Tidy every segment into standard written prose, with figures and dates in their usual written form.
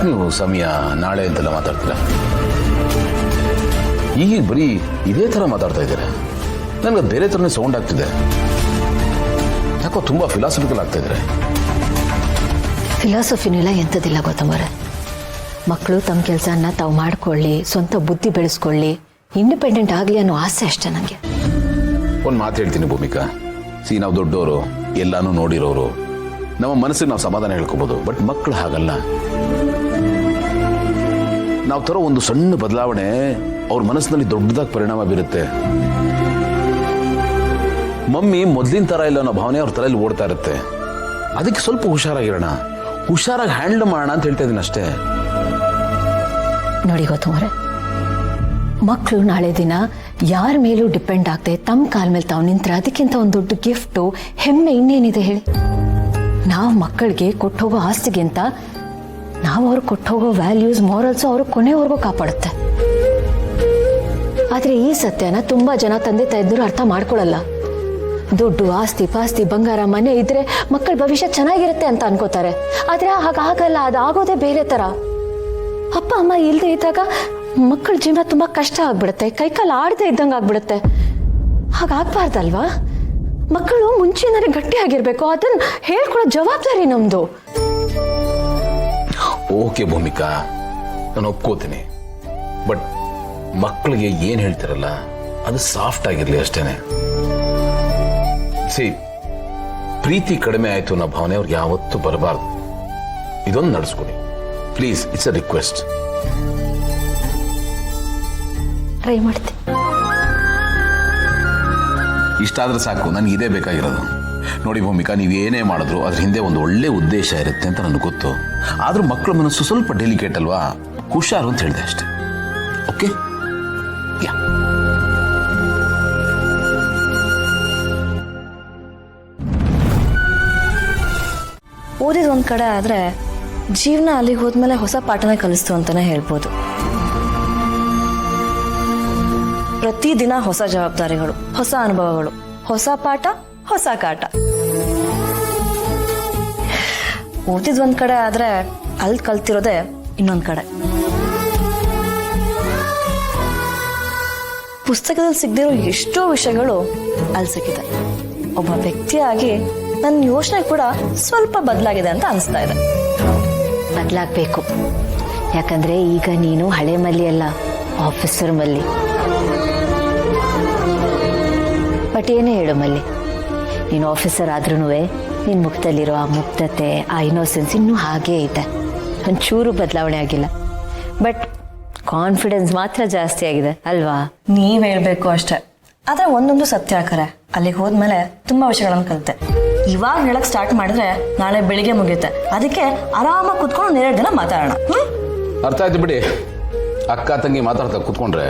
ನೀವು ಸಮಯ ನಾಳೆ ಅಂತೆಲ್ಲ ಮಾತಾಡ್ತೀರಾ? ಈಗ ಬರೀ ಇದೇ ಥರ ಮಾತಾಡ್ತಾ ಇದ್ದೀರಾ. ನನಗೆ ಬೇರೆ ಥರನೇ ಸೌಂಡ್ ಆಗ್ತಿದೆ. ಯಾಕೋ ತುಂಬ ಫಿಲಾಸಫಿಕಲ್ ಆಗ್ತಾ ಇದ್ದಾರೆ. ಫಿಲಾಸಫಿನಿಲ್ಲ ಎಂಥದಿಲ್ಲ ಗೊತ್ತಂಬರೆ. ಮಕ್ಕಳು ತಮ್ಮ ಕೆಲಸನ ತಾವು ಮಾಡ್ಕೊಳ್ಳಿ, ಸ್ವಂತ ಬುದ್ಧಿ ಬೆಳೆಸ್ಕೊಳ್ಳಿ, ಇಂಡಿಪೆಂಡೆಂಟ್ ಆಗಲಿ ಅನ್ನೋ ಆಸೆ ಅಷ್ಟೇ ನನಗೆ. ಒಂದು ಮಾತು ಹೇಳ್ತೀನಿ ಭೂಮಿಕಾ, ನಾವು ದೊಡ್ಡವರು, ಎಲ್ಲಾನು ನೋಡಿರೋರು, ನಮ್ಮ ಮನಸ್ಸಿಗೆ ನಾವು ಸಮಾಧಾನ ಹೇಳ್ಕೋಬಹುದು. ಬಟ್ ಮಕ್ಕಳು ಹಾಗಲ್ಲ. ನಾವು ತರೋ ಒಂದು ಸಣ್ಣ ಬದಲಾವಣೆ ಅವ್ರ ಮನಸ್ಸಿನಲ್ಲಿ ದೊಡ್ಡದಾಗಿ ಪರಿಣಾಮ ಬೀರುತ್ತೆ. ಮಮ್ಮಿ ಮೊದಲಿನ ತರ ಇಲ್ಲ ಅನ್ನೋ ಭಾವನೆ ಅವ್ರ ತಲೆಯಲ್ಲಿ ಓಡ್ತಾ ಇರುತ್ತೆ. ಅದಕ್ಕೆ ಸ್ವಲ್ಪ ಹುಷಾರಾಗಿರೋಣ, ಹುಷಾರಾಗಿ ಹ್ಯಾಂಡಲ್ ಮಾಡೋಣ ಅಂತ ಹೇಳ್ತಾ ಇದ್ದೀನಿ ಅಷ್ಟೇ. ನೋಡಿ ಗೊತ್ತುವರೆ, ಮಕ್ಕಳು ನಾಳೆ ದಿನ ಯಾರ ಮೇಲೂ ಡಿಪೆಂಡ್ ಆಗದೆ ತಮ್ಮ ಕಾಲ ಮೇಲೆ ತಾವು ನಿಂತ್ರೆ ಅದಕ್ಕಿಂತ ಒಂದು ದೊಡ್ಡ ಗಿಫ್ಟು, ಹೆಮ್ಮೆ ಇನ್ನೇನಿದೆ ಹೇಳಿ? ನಾವು ಮಕ್ಕಳಿಗೆ ಕೊಟ್ಟೋಗೋ ಆಸ್ತಿಗಿಂತ ನಾವು ಅವ್ರಿಗೆ ಕೊಟ್ಟೋಗೋ ವ್ಯಾಲ್ಯೂಸ್, ಮಾರಲ್ಸ್ ಅವರು ಕೊನೆವರೆಗೂ ಕಾಪಾಡುತ್ತೆ. ಆದ್ರೆ ಈ ಸತ್ಯನ ತುಂಬಾ ಜನ ತಂದೆ ತಾಯಿದ್ರು ಅರ್ಥ ಮಾಡ್ಕೊಳ್ಳಲ್ಲ. ದುಡ್ಡು, ಆಸ್ತಿ ಪಾಸ್ತಿ, ಬಂಗಾರ, ಮನೆ ಇದ್ರೆ ಮಕ್ಕಳ ಭವಿಷ್ಯ ಚೆನ್ನಾಗಿರುತ್ತೆ ಅಂತ ಅನ್ಕೋತಾರೆ. ಆದ್ರೆ ಹಾಗಾಗಲ್ಲ. ಅದಾಗೋದೇ ಬೇರೆ ತರ. ಅಪ್ಪ ಅಮ್ಮ ಇಲ್ದೇ ಇದ್ದಾಗ ಮಕ್ಕಳ ಜೀವನ ತುಂಬಾ ಕಷ್ಟ ಆಗ್ಬಿಡುತ್ತೆ, ಕೈಕಾಲು ಆಡದೆ ಇದ್ದಂಗೆ ಆಗ್ಬಿಡುತ್ತೆ. ಹಾಗಾಗ್ಬಾರ್ದಲ್ವಾ? ಮಕ್ಕಳು ಮುಂಚೆನೇ ಗಟ್ಟಿಯಾಗಿರ್ಬೇಕು. ಅದನ್ನ ಹೇಳ್ಕೊಳ್ಳೋ ಜವಾಬ್ದಾರಿ ನಮ್ದು. ಓಕೆ ಭೂಮಿಕಾ, ನಾನು ಒಪ್ಕೋತೀನಿ. ಬಟ್ ಮಕ್ಕಳಿಗೆ ಏನ್ ಹೇಳ್ತಿರಲ್ಲ ಅದು ಸಾಫ್ಟ್ ಆಗಿರ್ಲಿ ಅಷ್ಟೇನೆ. ಪ್ರೀತಿ ಕಡಿಮೆ ಆಯ್ತು ಅನ್ನೋ ಭಾವನೆ ಅವ್ರಿಗೆ ಯಾವತ್ತೂ ಬರಬಾರ್ದು. ಇದೊಂದು ನಡೆಸ್ಕೊಡಿ please. It's a request. Try ಮಾಡ್ತೀನಿ. ಇಷ್ಟಾದ್ರೆ ಸಾಕು, ನನಗೆ ಇದೇ ಬೇಕಾಗಿರೋದು. ನೋಡಿ ಭೂಮಿಕಾ, ನೀವೇನೇ ಮಾಡಿದ್ರು ಅದ್ರ ಹಿಂದೆ ಒಂದು ಒಳ್ಳೆ ಉದ್ದೇಶ ಇರುತ್ತೆ ಅಂತ ನನಗೆ ಗೊತ್ತು. ಆದ್ರೂ ಮಕ್ಕಳ ಮನಸ್ಸು ಸ್ವಲ್ಪ ಡೆಲಿಕೇಟ್ ಅಲ್ವಾ? ಹುಷಾರು ಅಂತ ಹೇಳಿದೆ ಅಷ್ಟೇ. ಓಕೆ? ಯಾ. ಓದಿದ ಒಂದ್ ಕಡೆ ಆದ್ರೆ ಜೀವನ ಅಲ್ಲಿಗೆ ಹೋದ್ಮೇಲೆ ಹೊಸ ಪಾಠನ ಕಲಿಸ್ತು ಅಂತಾನೆ ಹೇಳ್ಬೋದು. ಪ್ರತಿದಿನ ಹೊಸ ಜವಾಬ್ದಾರಿಗಳು, ಹೊಸ ಅನುಭವಗಳು, ಹೊಸ ಪಾಠ, ಹೊಸ ಕಾಟ. ಓದಿದ್ ಒಂದ್ ಕಡೆ ಆದ್ರೆ ಅಲ್ಲಿ ಕಲ್ತಿರೋದೆ ಇನ್ನೊಂದ್ ಕಡೆ. ಪುಸ್ತಕದಲ್ಲಿ ಸಿಗದಿರೋ ಎಷ್ಟೋ ವಿಷಯಗಳು ಅಲ್ಲಿ ಸಿಕ್ಕಿದೆ. ಒಬ್ಬ ವ್ಯಕ್ತಿಯಾಗಿ ನನ್ನ ಯೋಚನೆ ಕೂಡ ಸ್ವಲ್ಪ ಬದಲಾಗಿದೆ ಅಂತ ಅನಿಸ್ತಾ ಇದೆ. ಬದಲಾಗಬೇಕು. ಯಾಕಂದ್ರೆ ಈಗ ನೀನು ಹಳೆ ಮಲ್ಲಿ ಅಲ್ಲ, ಆಫೀಸರ್ ಮಲ್ಲಿ. ಬಟ್ ಏನೇ ಹೇಳು ಮಲ್ಲಿ, ನೀನು ಆಫೀಸರ್ ಆದ್ರೂ ನಿನ್ನ ಮುಖದಲ್ಲಿರೋ ಆ ಮುಕ್ತತೆ, ಆ ಇನ್ನೋಸೆನ್ಸ್ ಇನ್ನೂ ಹಾಗೇ ಇದೆ. ಒಂಚೂರು ಬದಲಾವಣೆ ಆಗಿಲ್ಲ. ಬಟ್ ಕಾನ್ಫಿಡೆನ್ಸ್ ಮಾತ್ರ ಜಾಸ್ತಿ ಆಗಿದೆ ಅಲ್ವಾ? ನೀವ್ ಹೇಳ್ಬೇಕು ಅಷ್ಟೇ. ಆದ್ರೆ ಒಂದೊಂದು ಸತ್ಯ ಆಕರೆ ಅಲ್ಲಿಗೆ ಹೋದ್ಮೇಲೆ ತುಂಬಾ ವಿಷಯಗಳನ್ನ ಕಲಿತೆ. ಇವಾಗ ಹೇಳಕ್ ಸ್ಟಾರ್ಟ್ ಮಾಡಿದ್ರೆ ನಾಳೆ ಬೆಳಿಗ್ಗೆ ಮುಗಿಯುತ್ತೆ. ಅದಕ್ಕೆ ಆರಾಮಾಗಿ ಕುತ್ಕೊಂಡು 2 ದಿನ ಮಾತಾಡೋಣ. ಅರ್ಥ ಆಯ್ತು ಬಿಡಿ. ಅಕ್ಕ ತಂಗಿ ಮಾತಾಡ್ತಾ ಕುತ್ಕೊಂಡ್ರೆ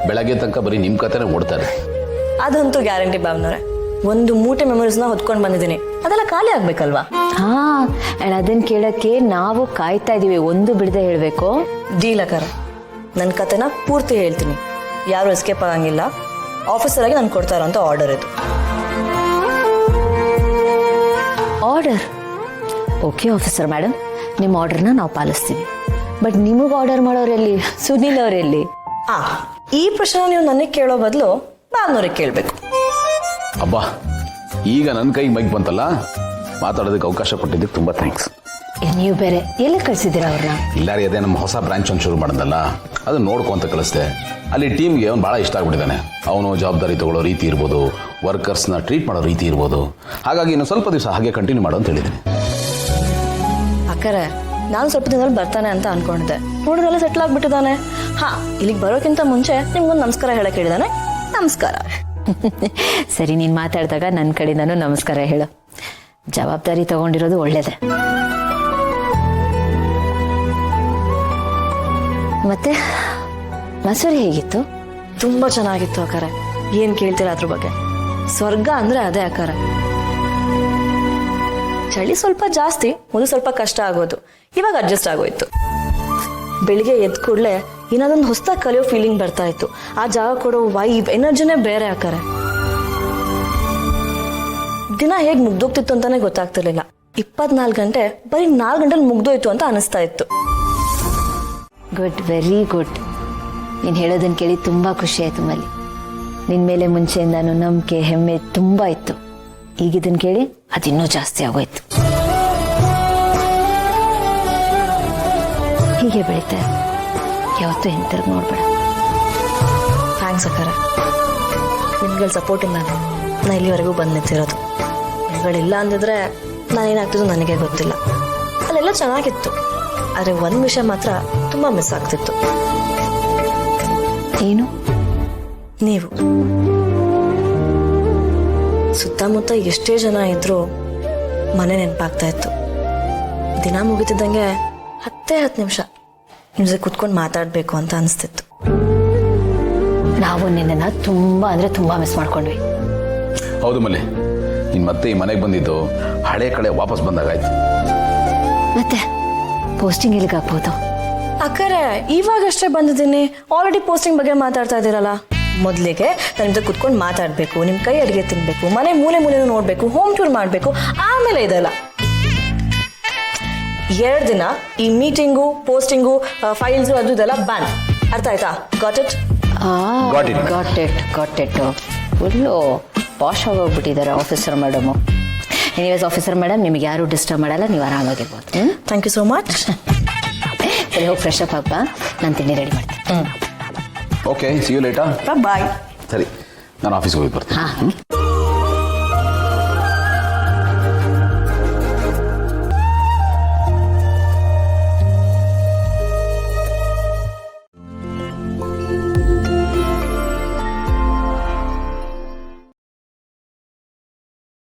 ಬೆಳಗ್ಗೆ ತನಕ ಬರೀ ನಿಮ್ ಕತೆನೆ ಓಡ್ತಾರೆ. ಅದಂತೂ ಗ್ಯಾರಂಟಿ ಭಾವನವ್ರೆ. ಒಂದು ಮೂಟೆ ಮೆಮೊರೀಸ್ನ ಹೊತ್ಕೊಂಡು ಬಂದಿದ್ದೀನಿ. ಅದೆಲ್ಲ ಖಾಲಿ ಆಗ್ಬೇಕಲ್ವಾ? ಹಾ, ಅದನ್ನ ಕೇಳಕ್ಕೆ ನಾವು ಕಾಯ್ತಾ ಇದೀವಿ. ಒಂದು ಬಿಡದೆ ಹೇಳ್ಬೇಕು. ಡೀಲ್ ಅಕ್ಕಾರ, ನನ್ನ ಕತೆನ ಪೂರ್ತಿ ಹೇಳ್ತೀನಿ. ಯಾರು ಎಸ್ಕೇಪ್ ಆಗಂಗಿಲ್ಲ. ಆಫೀಸರ್ ಆಗಿ ನಾನು ಕೊಡ್ತಾ ಇರೋಂಥ ಆರ್ಡರ್ ಇದು. ಆರ್ಡರ್? ಓಕೆ ಆಫೀಸರ್ ಮೇಡಮ್, ನಿಮ್ಮ ಆರ್ಡರ್ನ ನಾವು ಪಾಲಿಸ್ತೀವಿ. ಬಟ್ ನಿಮಗೆ ಆರ್ಡರ್ ಮಾಡೋರೆಲ್ಲಿ? ಸುನಿಲ್ ಅವರೆಲ್ಲಿ? ಈ ಪ್ರಶ್ನೆ ನೀವು ನನಗೆ ಕೇಳೋ ಬದಲು ಭಾವನವ್ರಿಗೆ ಕೇಳಬೇಕು. ಅಬ್ಬಾ, ಈಗ ನನ್ನ ಕೈಗೆ ಮೈಕ್ ಬಂತಲ್ಲ, ಮಾತಾಡೋದಕ್ಕೆ ಅವಕಾಶ ಕೊಟ್ಟಿದ್ದಕ್ಕೆ ತುಂಬಾ ಥ್ಯಾಂಕ್ಸ್. ನೀವು ಬೇರೆ ಎಲ್ಲಿ ಕಳಿಸಿದ್ದೀರಾ ಅವ್ರನ್ನ? ಇಲ್ಲಾರಿ, ಅದೇ ನಮ್ಮ ಹೊಸ ಬ್ರಾಂಚ್ ಒಂದು ಶುರು ಮಾಡೋದಲ್ಲ, ಅದನ್ನ ನೋಡ್ಕೊಂತ ಕಳಿಸ್ದೆ. ಅಲ್ಲಿ ಟೀಮ್ಗೆ ಅವ್ನು ಭಾಳ ಇಷ್ಟ ಆಗ್ಬಿಟ್ಟಿದ್ದಾನೆ. ಅವನು ಜವಾಬ್ದಾರಿ ತಗೊಳ್ಳೋ ರೀತಿ ಇರ್ಬೋದು, ವರ್ಕರ್ಸ್ನ ಟ್ರೀಟ್ ಮಾಡೋ ರೀತಿ ಇರ್ಬೋದು. ಹಾಗಾಗಿ ಇನ್ನು ಸ್ವಲ್ಪ ದಿವಸ ಹಾಗೆ ಕಂಟಿನ್ಯೂ ಮಾಡು ಅಂತ ಹೇಳಿದ್ದೀನಿ. ಅಕ್ಕರೆ, ನಾನು ಸ್ವಲ್ಪ ದಿನದಲ್ಲಿ ಬರ್ತಾನೆ ಅಂತ ಅನ್ಕೊಂಡಿದ್ದೆ. ನೋಡಿದ್ರೆಲ್ಲ ಸೆಟ್ಲ್ ಆಗ್ಬಿಟ್ಟಿದ್ದಾನೆ. ಇಲ್ಲಿಗೆ ಬರೋಕ್ಕಿಂತ ಮುಂಚೆ ನಿಮ್ಗೊಂದು ನಮಸ್ಕಾರ ಹೇಳಕ್ ಹೇಳಿದಾನೆ. ನಮಸ್ಕಾರ. ಸರಿ, ನೀನು ಮಾತಾಡಿದಾಗ ನನ್ನ ಕಡೆಯಿಂದನೂ ನಮಸ್ಕಾರ ಹೇಳು. ಜವಾಬ್ದಾರಿ ತಗೊಂಡಿರೋದು ಒಳ್ಳೇದೆ. ಮತ್ತೆ ಮಸೂರಿ ಹೇಗಿತ್ತು? ತುಂಬಾ ಚೆನ್ನಾಗಿತ್ತು ಅಕ್ಕಾರ. ಏನ್ ಕೇಳ್ತೀರಾ ಅದ್ರ ಬಗ್ಗೆ? ಸ್ವರ್ಗ ಅಂದ್ರೆ ಅದೇ ಅಕ್ಕಾರ. ಚಳಿ ಸ್ವಲ್ಪ ಜಾಸ್ತಿ, ಮೊದಲು ಸ್ವಲ್ಪ ಕಷ್ಟ ಆಗೋದು. ಇವಾಗ ಅಡ್ಜಸ್ಟ್ ಆಗೋಯ್ತು. ಬೆಳಿಗ್ಗೆ ಎದ್ದ ಕೂಡಲೇ ಏನಾದೊಂದು ಹೊಸದಾಗಿ ಕಲಿಯೋ ಫೀಲಿಂಗ್ ಬರ್ತಾ ಇತ್ತು. ಆ ಜಾಗ ಕೊಡೋ ವೈಬ್, ಎನರ್ಜಿನೇ ಬೇರೆ ಅಕ್ಕಾರ. ದಿನ ಹೇಗ್ ಮುಗ್ದೋಗ್ತಿತ್ತು ಅಂತಾನೆ ಗೊತ್ತಾಗ್ತಿರ್ಲಿಲ್ಲ. 24 ಗಂಟೆ ಬರೀ 4 ಗಂಟೆಲಿ ಮುಗ್ದೋಯ್ತು ಅಂತ ಅನಿಸ್ತಾ ಇತ್ತು. Good, very good. ನೀನು ಹೇಳೋದನ್ನು ಕೇಳಿ ತುಂಬ ಖುಷಿ ಆಯಿತು ಮಲ್ಲಿ. ನಿನ್ನ ಮೇಲೆ ಮುಂಚೆಯಿಂದಾನು ನಂಬಿಕೆ ಹೆಮ್ಮೆ ತುಂಬ ಇತ್ತು. ಈಗ ಇದನ್ನು ಕೇಳಿ ಅದಿನ್ನೂ ಜಾಸ್ತಿ ಆಗೋಯ್ತು. ಹೀಗೆ ಬೆಳೀತಾ ಯಾವತ್ತೂ ಹಿಂತಿರುಗಿ ನೋಡ್ಬೇಡ. ಥ್ಯಾಂಕ್ಸ್ ಅಕ್ಕಾರ. ನಿಮ್ಗಳ ಸಪೋರ್ಟಿಂದ ನಾನು ಇಲ್ಲಿವರೆಗೂ ಬಂದು ನಿಂತಿರೋದು. ನಿಮ್ಗಳಿಲ್ಲ ಅಂದಿದ್ರೆ ನಾನೇನಾಗ್ತಿದ್ದು ನನಗೆ ಗೊತ್ತಿಲ್ಲ. ಅಲ್ಲೆಲ್ಲ ಚೆನ್ನಾಗಿತ್ತು, ಆದರೆ ಒಂದು ವಿಷಯ ಮಾತ್ರ ತುಂಬ ಮಿಸ್ ಆಗ್ತಿತ್ತು. ಏನು? ನೀವು. ಸುತ್ತಮುತ್ತ ಎಷ್ಟೇ ಜನ ಇದ್ರೂ ಮನೆ ನೆನಪಾಗ್ತಾ ಇತ್ತು. ದಿನ ಮುಗಿತಿದ್ದಂಗೆ 10 ನಿಮಿಷ ನಿಮ್ಮ ಜೊತೆ ಕುತ್ಕೊಂಡು ಮಾತಾಡಬೇಕು ಅಂತ ಅನಿಸ್ತಿತ್ತು. ನಾವು ನಿನ್ನನ್ನು ತುಂಬ ಅಂದರೆ ತುಂಬ ಮಿಸ್ ಮಾಡ್ಕೊಂಡ್ವಿ. ಹೌದು ಮಲ್ಲಿ, ನೀನು ಮತ್ತೆ ಈ ಮನೆಗೆ ಬಂದಿದ್ದು ಹಳೆ ಕಡೆ ವಾಪಸ್ ಬಂದಾಗಾಯ್ತು. ಮತ್ತೆ ಪೋಸ್ಟಿಂಗ್ ಎಲ್ಲಿಗೆ ಆಗ್ಬೋದು? ಅಕ್ಕರೆ ಇವಾಗಷ್ಟೇ ಬಂದಿದ್ದೀನಿ, ಆಲ್ರೆಡಿ ಪೋಸ್ಟಿಂಗ್ ಬಗ್ಗೆ ಮಾತಾಡ್ತಾ ಇದ್ದೀರಲ್ಲ. ಮೊದಲಿಗೆ ನನ್ನ ಜೊತೆ ಕುತ್ಕೊಂಡು ಮಾತಾಡಬೇಕು, ನಿಮ್ಮ ಕೈ ಅಡುಗೆ ತಿನ್ನಬೇಕು, ಮನೆ ಮೂಲೆ ಮೂಲೆನೂ ನೋಡಬೇಕು, ಹೋಮ್ ಟೂರ್ ಮಾಡಬೇಕು, ಆಮೇಲೆ ಇದೆಲ್ಲ. 2 ದಿನ ಈ ಮೀಟಿಂಗು, ಪೋಸ್ಟಿಂಗು, ಫೈಲ್ಸು ಅದು ಇದೆಲ್ಲ ಬ್ಯಾನ್. ಅರ್ಥ ಆಯ್ತಾ? Got it? Got it. Got it. Full posh ಆಗೋಗ್ಬಿಟ್ಟಿದ್ದಾರೆ officer madam. Anyways officer madam, ನಿಮಗೆ ಯಾರು ಡಿಸ್ಟರ್ಬ್ ಮಾಡಲ್ಲ, ನೀವು ಆರಾಮಾಗಿರ್ಬೋದು. Thank you so much. ಸರಿ, ಹೋಗಿ ಫ್ರೆಶ್ ಅಪ್ ಆಗ್ಬಾ, ನಾನು ತಿಂಡಿ ರೆಡಿ ಮಾಡ್ತೀನಿ. Okay, see you later. Bye. ಸರಿ, ನಾನು ಆಫೀಸ್ಗೆ ಹೋಗಿ ಬರ್ತೀನಿ. ಹಾಂ.